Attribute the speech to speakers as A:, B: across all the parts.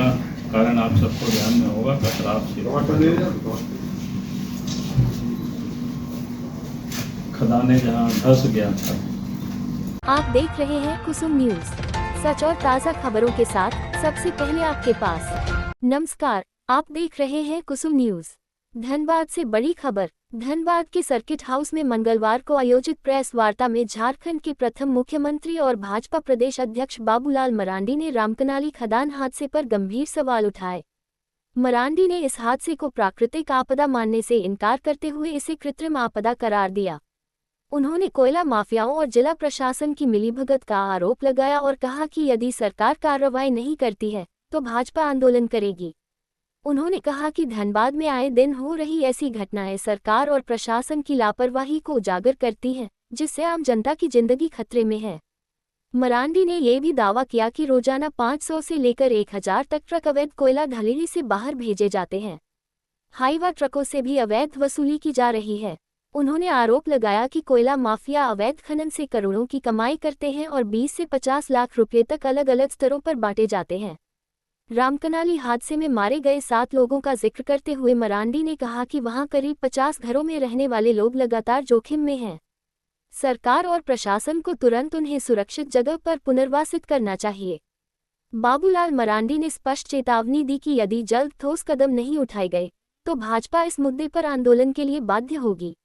A: का कारण आप सबको ध्यान में होगा। कतराप से खदाने जहां धंस गया था।
B: आप देख रहे हैं कुसुम न्यूज, सच और ताज़ा खबरों के साथ सबसे पहले आपके पास। नमस्कार, आप देख रहे हैं कुसुम न्यूज। धनबाद से बड़ी खबर। धनबाद के सर्किट हाउस में मंगलवार को आयोजित प्रेस वार्ता में झारखंड के प्रथम मुख्यमंत्री और भाजपा प्रदेश अध्यक्ष बाबूलाल मरांडी ने रामकनाली खदान हादसे पर गंभीर सवाल उठाए। मरांडी ने इस हादसे को प्राकृतिक आपदा मानने से इनकार करते हुए इसे कृत्रिम आपदा करार दिया। उन्होंने कोयला माफियाओं और जिला प्रशासन की मिलीभगत का आरोप लगाया और कहा कि यदि सरकार कार्रवाई नहीं करती है तो भाजपा आंदोलन करेगी। उन्होंने कहा कि धनबाद में आए दिन हो रही ऐसी घटनाएं सरकार और प्रशासन की लापरवाही को उजागर करती हैं, जिससे आम जनता की जिंदगी खतरे में है। मरांडी ने यह भी दावा किया कि रोजाना 500 से लेकर 1000 तक ट्रक अवैध कोयला ढलेरी से बाहर भेजे जाते हैं। हाईवा ट्रकों से भी अवैध वसूली की जा रही है। उन्होंने आरोप लगाया कि कोयला माफिया अवैध खनन से करोड़ों की कमाई करते हैं और 20 से 50 लाख रुपये तक अलग अलग स्तरों पर बांटे जाते हैं। रामकनाली हादसे में मारे गए 7 लोगों का जिक्र करते हुए मरांडी ने कहा कि वहां करीब 50 घरों में रहने वाले लोग लगातार जोखिम में हैं। सरकार और प्रशासन को तुरंत उन्हें सुरक्षित जगह पर पुनर्वासित करना चाहिए। बाबूलाल मरांडी ने स्पष्ट चेतावनी दी कि यदि जल्द ठोस कदम नहीं उठाए गए तो भाजपा इस मुद्दे पर आंदोलन के लिए बाध्य होगी।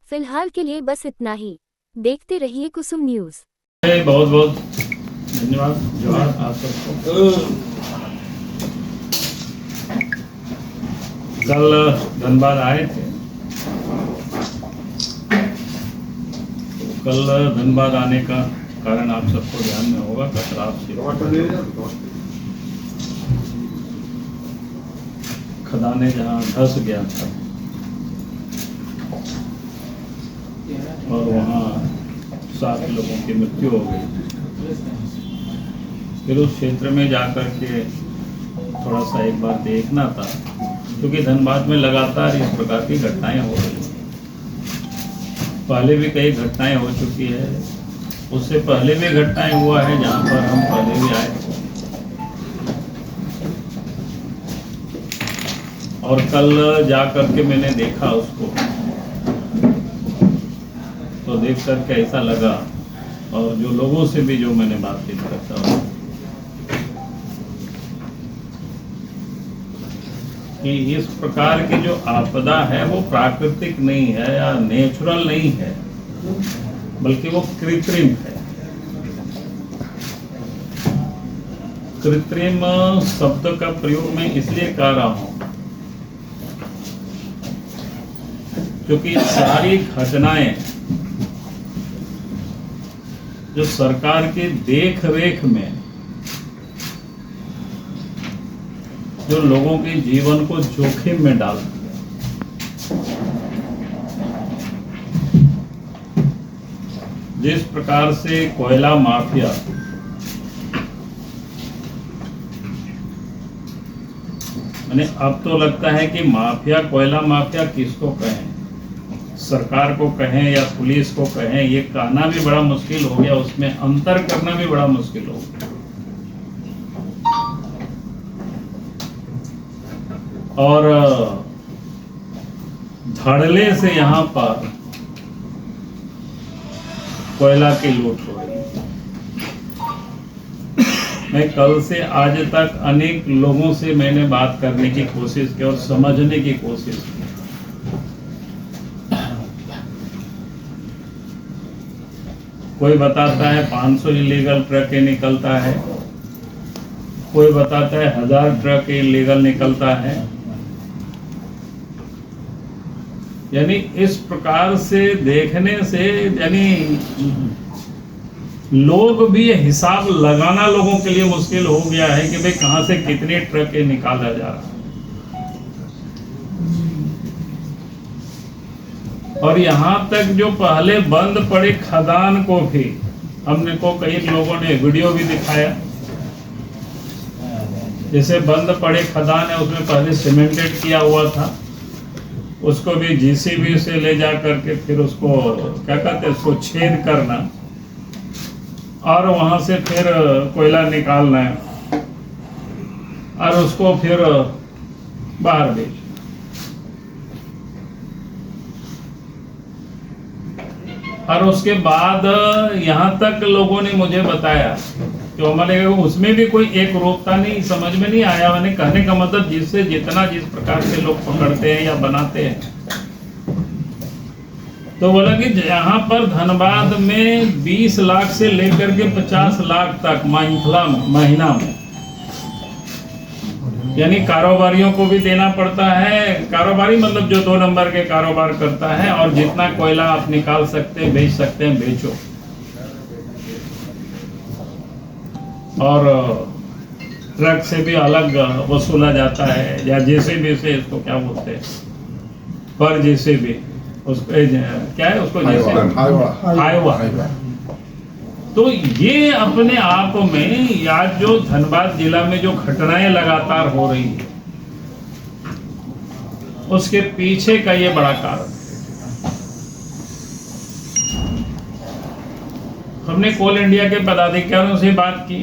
B: फिलहाल के लिए बस इतना ही। देखते रहिए कुसुम न्यूज।
A: बहुत बहुत धन्यवाद। जोहार आप सबको। कल धनबाद आए थे। कल धनबाद आने का कारण आप सबको ध्यान में होगा। कतराप से खदाने जहां धंस गया था और वहाँ 7 लोगों की मृत्यु हो गई। फिर उस क्षेत्र में जाकर के थोड़ा सा एक बार देखना था, क्योंकि धनबाद में लगातार इस प्रकार की घटनाएं हो रही हैं। पहले भी कई घटनाएं हो चुकी है, उससे पहले भी घटनाएं हुआ है जहाँ पर हम पहले भी आए थे। और कल जा करके मैंने देखा उसको, तो देख करके ऐसा लगा, और जो लोगों से भी जो मैंने बातचीत करता हूँ कि इस प्रकार की जो आपदा है वो प्राकृतिक नहीं है या नेचुरल नहीं है, बल्कि वो कृत्रिम है। कृत्रिम शब्द का प्रयोग मैं इसलिए कर रहा हूं क्योंकि सारी घटनाएं जो सरकार की देख रेख में जो लोगों के जीवन को जोखिम में डालती है, जिस प्रकार से कोयला माफिया मैंने अब तो लगता है कि माफिया, कोयला माफिया किसको कहें, सरकार को कहें या पुलिस को कहें, ये कहना भी बड़ा मुश्किल हो गया, उसमें अंतर करना भी बड़ा मुश्किल हो गया। और धड़ल्ले से यहाँ पर कोयला की लूट हो रही है। मैं कल से आज तक अनेक लोगों से मैंने बात करने की कोशिश की और समझने की कोशिश की। कोई बताता है 500 इलीगल ट्रक निकलता है, कोई बताता है 1000 ट्रक इलीगल निकलता है। यानी इस प्रकार से देखने से यानी लोग भी हिसाब लगाना लोगों के लिए मुश्किल हो गया है कि भाई कहां से कितने ट्रक निकाला जा रहा है। और यहाँ तक जो पहले बंद पड़े खदान को भी हमने को कई लोगों ने वीडियो भी दिखाया। जैसे बंद पड़े खदान है, उसमें पहले सीमेंटेड किया हुआ था, उसको भी जीसीबी से ले जा करके फिर उसको क्या कहते हैं, उसको छेद करना और वहां से फिर कोयला निकालना है। और उसको फिर बाहर भेज। और उसके बाद यहाँ तक लोगों ने मुझे बताया कि हमारे उसमें भी कोई एक रूपता नहीं, समझ में नहीं आया। मैंने कहने का मतलब जिससे जितना जिस प्रकार से लोग पकड़ते हैं या बनाते हैं, तो बोला कि यहाँ पर धनबाद में 20 लाख से लेकर के 50 लाख तक महीना में, यानी कारोबारियों को भी देना पड़ता है। कारोबारी मतलब जो 2 नंबर के कारोबार करता है, और जितना कोयला आप निकाल सकते हैं, बेच सकते हैं, बेचो। और ट्रक से भी अलग वसूला जाता है, या जैसे भी से इसको क्या बोलते हैं, पर जैसे भी उसको क्या है, उसको जैसे हाईवा। तो ये अपने आप में, या जो धनबाद जिला में जो घटनाएं लगातार हो रही है, उसके पीछे का ये बड़ा कारण है। हमने कोल इंडिया के पदाधिकारियों से बात की,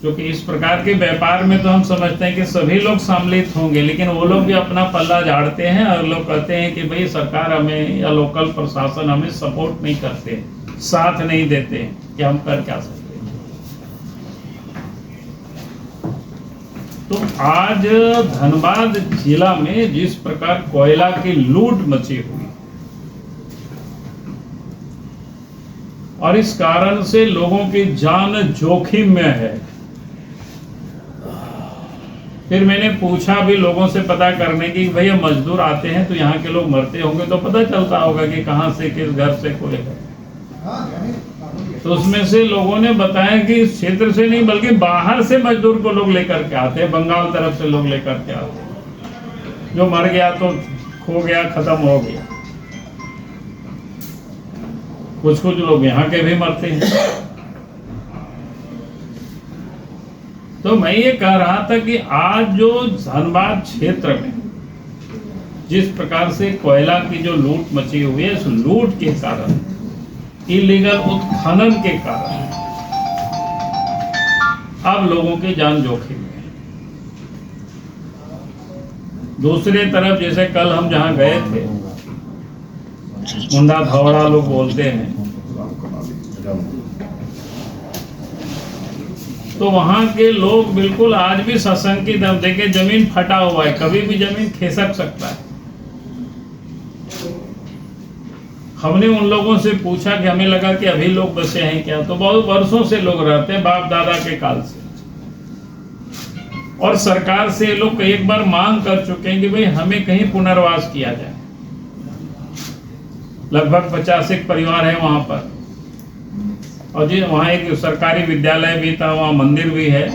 A: क्योंकि इस प्रकार के व्यापार में तो हम समझते हैं कि सभी लोग सम्मिलित होंगे, लेकिन वो लोग भी अपना पल्ला झाड़ते हैं और लोग कहते हैं कि भाई सरकार हमें या लोकल प्रशासन हमें सपोर्ट नहीं करते, साथ नहीं देते, कि हम कर क्या सकते हैं। तो आज धनबाद जिला में जिस प्रकार कोयला की लूट मची हुई, और इस कारण से लोगों की जान जोखिम में है। फिर मैंने पूछा भी लोगों से पता करने की, भैया मजदूर आते हैं तो यहाँ के लोग मरते होंगे तो पता चलता होगा कि कहाँ से, किस घर से कोई है। तो उसमें से लोगों ने बताया कि इस क्षेत्र से नहीं बल्कि बाहर से मजदूर को लोग लेकर के आते हैं, बंगाल तरफ से लोग लेकर के आते हैं। जो मर गया तो खो गया, खत्म हो गया। कुछ कुछ लोग यहाँ के भी मरते हैं। तो मैं ये कह रहा था कि आज जो धनबाद क्षेत्र में जिस प्रकार से कोयला की जो लूट मची हुई है, इस लूट के कारण, इलीगल उत्खनन के कारण अब लोगों की जान जोखिम में है। दूसरी तरफ जैसे कल हम जहां गए थे, मुंडा धौड़ा लोग बोलते हैं, तो वहां के लोग बिल्कुल आज भी सशंकित हैं। देखिए जमीन फटा हुआ है, कभी भी जमीन खिसक सकता है। हमने उन लोगों से पूछा कि हमें लगा कि अभी लोग बचे हैं क्या, तो बहुत वर्षों से लोग रहते हैं, बाप दादा के काल से। और सरकार से लोग एक बार मांग कर चुके हैं कि भाई हमें कहीं पुनर्वास किया जाए। लगभग 50 परिवार है वहां पर, और जी वहाँ एक सरकारी विद्यालय भी था, वहाँ मंदिर भी है।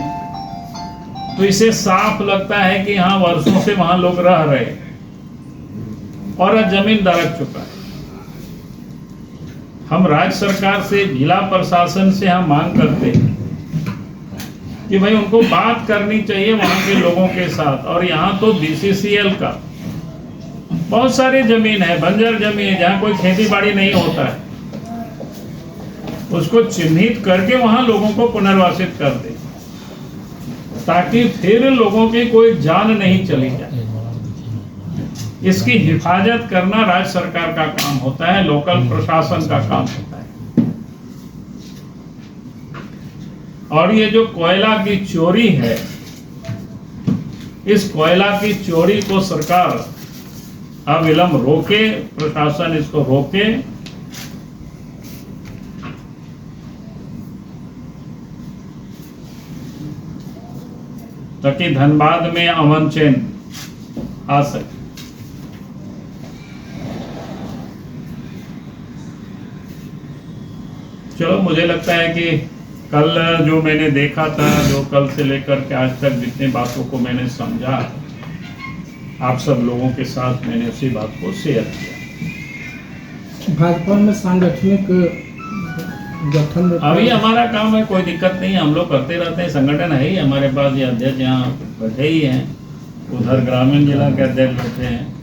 A: तो इसे साफ लगता है कि हाँ वर्षों से वहां लोग रह रहे हैं और जमीन दरक चुका है। हम राज्य सरकार से, जिला प्रशासन से हम मांग करते हैं कि भाई उनको बात करनी चाहिए वहां के लोगों के साथ। और यहाँ तो BCCL का बहुत सारी जमीन है, बंजर जमीन है, जहाँ कोई खेती बाड़ी नहीं होता है, उसको चिन्हित करके वहां लोगों को पुनर्वासित कर दे, ताकि फिर लोगों की कोई जान नहीं चली जाए। इसकी हिफाजत करना राज्य सरकार का काम होता है, लोकल प्रशासन का काम होता है। और ये जो कोयला की चोरी है, इस कोयला की चोरी को सरकार अविलंब रोके, प्रशासन इसको रोके। ताकि धनबाद में अमन चैन आ सके। चलो, मुझे लगता है कि कल जो मैंने देखा था, जो कल से लेकर के आज तक जितनी बातों को मैंने समझा, आप सब लोगों के साथ मैंने उसी बात को शेयर किया।
C: भाजपा में सांगठनिक गठन
A: अभी हमारा काम है, कोई दिक्कत नहीं है, हम लोग करते रहते हैं। संगठन है ही हमारे पास, ये अध्यक्ष यहाँ बैठे ही हैं, उधर ग्रामीण जिला के अध्यक्ष बैठे हैं,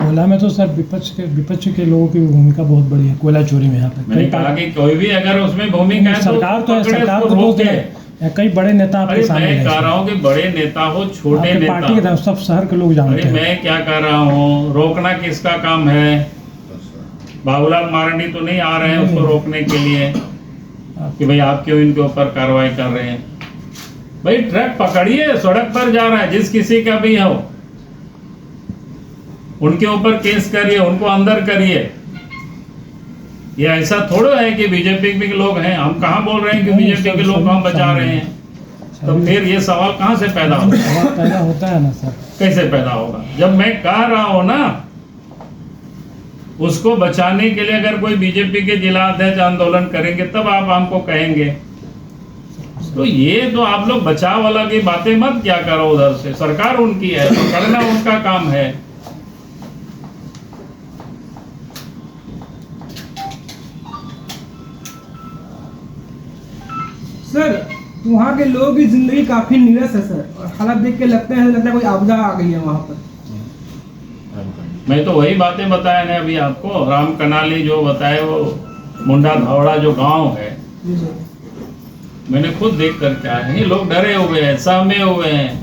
C: कोयला में तो सर विपक्ष के लोगों की भूमिका बहुत बड़ी है कोयला चोरी में यहाँ पे।
A: मैंने कहा कि कोई भी अगर उसमें भूमिका है
C: सरकार तो
A: पकड़े,
C: सरकार
A: उसको
C: तो
A: रोके।
C: कई बड़े नेता आपके
A: अरे
C: सामने
A: मैं
C: हैं।
A: कह रहा हूँ कि बड़े नेता हो छोटे
C: आपके पार्टी के
A: नेता,
C: तरफ सब शहर के लोग जानते
A: अरे
C: हैं।
A: मैं क्या कर रहा हूँ, रोकना किसका काम है? बाबूलाल मारंडी तो नहीं आ रहे हैं उसको रोकने के लिए कि भाई आप क्यों इनके ऊपर कार्रवाई कर रहे हैं। भाई ट्रक पकड़िए, सड़क पर जा रहा है, जिस किसी का भी हो उनके ऊपर केस करिए, उनको अंदर करिए। ये ऐसा थोड़ा है कि बीजेपी के लोग हैं, हम कहाँ बोल रहे हैं कि बीजेपी के लोग हम बचा रहे हैं। तो फिर ये सवाल कहाँ से पैदा होता है?
C: सवाल पैदा होता है ना सर।
A: कैसे पैदा होगा? जब मैं कह रहा हूं ना, उसको बचाने के लिए अगर कोई बीजेपी के जिला अध्यक्ष आंदोलन करेंगे तब आप हमको कहेंगे। तो ये तो आप लोग बचाव वाला की बातें मत क्या करो, उधर से सरकार उनकी है, पकड़ना उनका काम है।
D: सर वहाँ के लोगों की जिंदगी काफी नीरस है सर, और हालात देख के लगता है कोई आपदा आ गई है वहाँ पर।
A: मैं तो वही बातें बताया ना अभी आपको, राम कनाली जो बताए, वो मुंडा धौड़ा जो गांव है,
D: जी सर।
A: मैंने खुद देख करके आए हैं। लोग डरे हुए हैं, सहमे हुए हैं।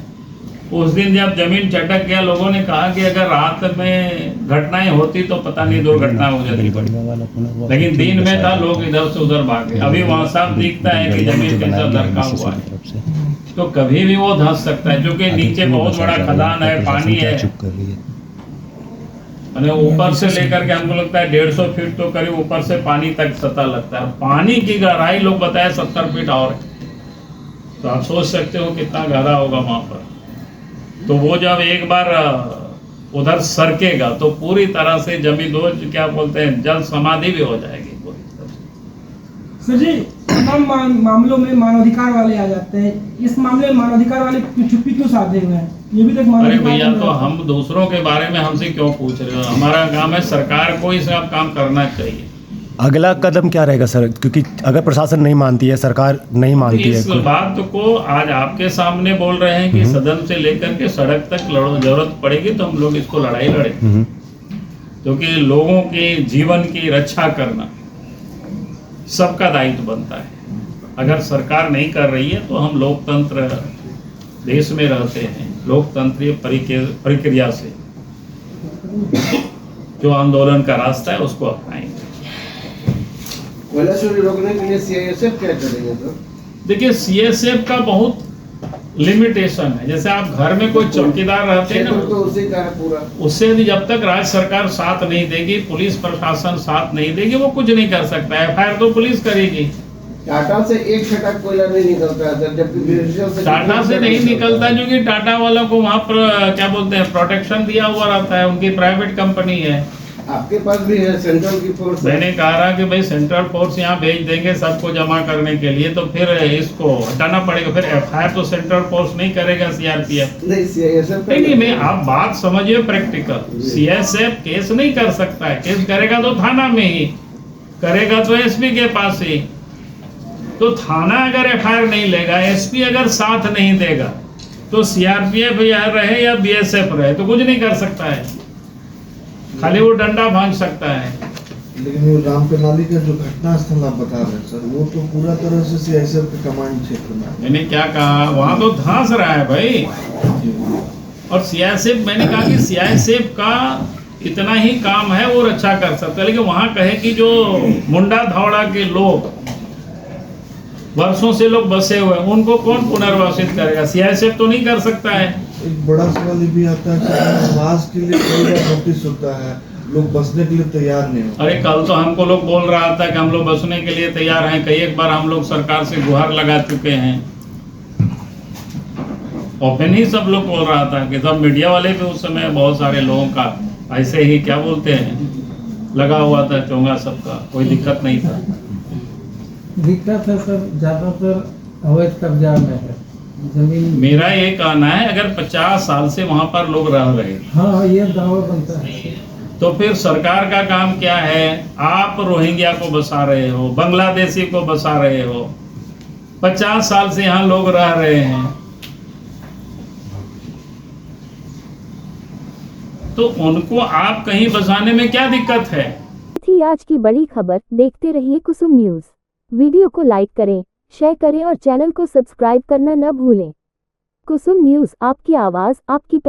A: उस दिन जब जमीन चटक गया, लोगों ने कहा कि अगर रात में घटनाएं होती तो पता नहीं दुर्घटना हो जाती, लेकिन दिन में था, लोग इधर से उधर भागे। अभी वहाँ साफ दिखता है कि जमीन के साथ धरका हुआ है, तो कभी भी वो धंस सकता है, क्योंकि नीचे बहुत बड़ा खदान है, पानी है। और ऊपर से लेकर के हमको लगता है 150 फीट तो करीब ऊपर से पानी तक सतह लगता है। पानी की गहराई लोग बताए 70 फीट और, तो आप सोच सकते हो कितना गहरा होगा वहां पर। तो वो जब एक बार उधर सरकेगा तो पूरी तरह से जमीन दो क्या बोलते हैं, जल समाधि भी हो जाएगी पूरी तरह से।
D: सर जी, तमाम मामलों में मानवाधिकार वाले आ जाते हैं, इस मामले में मानवाधिकार वाले चुप्पी क्यों साधे हुए हैं? ये भी तक
A: अरे
D: मानवाधिकार
A: भैया,
D: का
A: तो हम दूसरों के बारे में हमसे क्यों पूछ रहे हो? हमारा काम है, सरकार को ही सब काम करना चाहिए।
E: अगला कदम क्या रहेगा सर, क्योंकि अगर प्रशासन नहीं मानती है, सरकार नहीं मानती है,
A: इस बात को आज आपके सामने बोल रहे हैं कि सदन से लेकर के सड़क तक लड़ो, जरूरत पड़ेगी तो हम लोग इसको लड़ाई लड़े, क्योंकि लोगों के जीवन की रक्षा करना सबका दायित्व बनता है। अगर सरकार नहीं कर रही है तो हम लोकतंत्र देश में रहते हैं, लोकतंत्रीय प्रक्रिया से जो आंदोलन का रास्ता है उसको अपनाएंगे।
F: कोयला चोरी रोकने के लिए सीआईएसएफ क्या करेंगे? तो देखिए,
A: सीएसएफ का बहुत लिमिटेशन है। जैसे आप घर में कोई चौकीदार रहते हैं ना,
F: तो उसी का है पूरा।
A: उससे भी जब तक राज्य सरकार साथ नहीं देगी, पुलिस प्रशासन साथ नहीं देगी, वो कुछ नहीं कर सकता है। एफआईआर तो पुलिस करेगी।
F: टाटा से एक छटाक कोयला नहीं निकलता है, जबकि
A: टाटा से नहीं निकलता, क्योंकि टाटा वालों को वहाँ पर क्या बोलते हैं, प्रोटेक्शन दिया हुआ रहता है, उनकी प्राइवेट कंपनी है।
F: आपके पास भी है सेंट्रल की फोर्स।
A: मैंने कहा कि भाई सेंट्रल फोर्स यहाँ भेज देंगे सबको जमा करने के लिए, तो फिर इसको हटाना पड़ेगा। फिर एफआईआर तो सेंट्रल फोर्स नहीं करेगा, सीआरपीएफ
F: नहीं, सीआईएसएफ
A: नहीं। मैं आप बात समझिए प्रैक्टिकल। सीएसएफ केस नहीं कर सकता है, केस करेगा तो थाना में ही करेगा, तो एसपी के पास ही। तो थाना अगर एफआईआर नहीं लेगा, एसपी अगर साथ नहीं देगा, तो सीआरपीएफ रहे या बीएसएफ रहे तो कुछ नहीं कर सकता है, खाली वो डंडा भांज सकता है।
G: लेकिन वो राम कनाली का जो घटना स्थल आप बता रहे हैं सर, वो तो पूरा तरह से सीआईएसएफ के कमांड क्षेत्र में है।
A: मैंने क्या कहा, वहां तो धंस रहा है भाई। और सीआईएसएफ, मैंने कहा कि सीआईएसएफ का इतना ही काम है, वो रक्षा कर सकता है। लेकिन वहां कहे कि जो मुंडा धौड़ा के लोग वर्षों से लोग बसे हुए, उनको कौन पुनर्वासित करेगा? सीआईएसएफ तो नहीं कर सकता है।
G: एक बड़ा सवाल ये भी आता है कि आवास के लिए कई बार नोटिस होता है, लोग बसने के लिए तैयार नहीं होते।
A: अरे कल तो हमको लोग बोल रहा था कि हम लोग बसने के लिए तैयार हैं। कई एक बार हम लोग सरकार से गुहार लगा चुके हैं। ओपन ही सब लोग बोल रहा था कि सब मीडिया वाले भी उस समय बहुत सारे लोगों का ऐसे ही क्या बोलते हैं लगा हुआ था चोंगा सबका, कोई दिक्कत नहीं था।
C: दिक्कत है सर, ज्यादातर अवैध कब्जा में है जमीन।
A: मेरा ये कहना है, अगर 50 साल से वहां पर लोग रह रहे हैं,
C: हाँ, ये दावा बनता है।
A: तो फिर सरकार का काम क्या है? आप रोहिंग्या को बसा रहे हो, बांग्लादेशी को बसा रहे हो, 50 साल से यहाँ लोग रह रहे हैं। तो उनको आप कहीं बसाने में क्या दिक्कत है?
B: थी आज की बड़ी खबर। देखते रहिए कुसुम न्यूज़। वीडियो को लाइक करें, शेयर करें और चैनल को सब्सक्राइब करना न भूलें। कुसुम न्यूज़, आपकी आवाज़, आपकी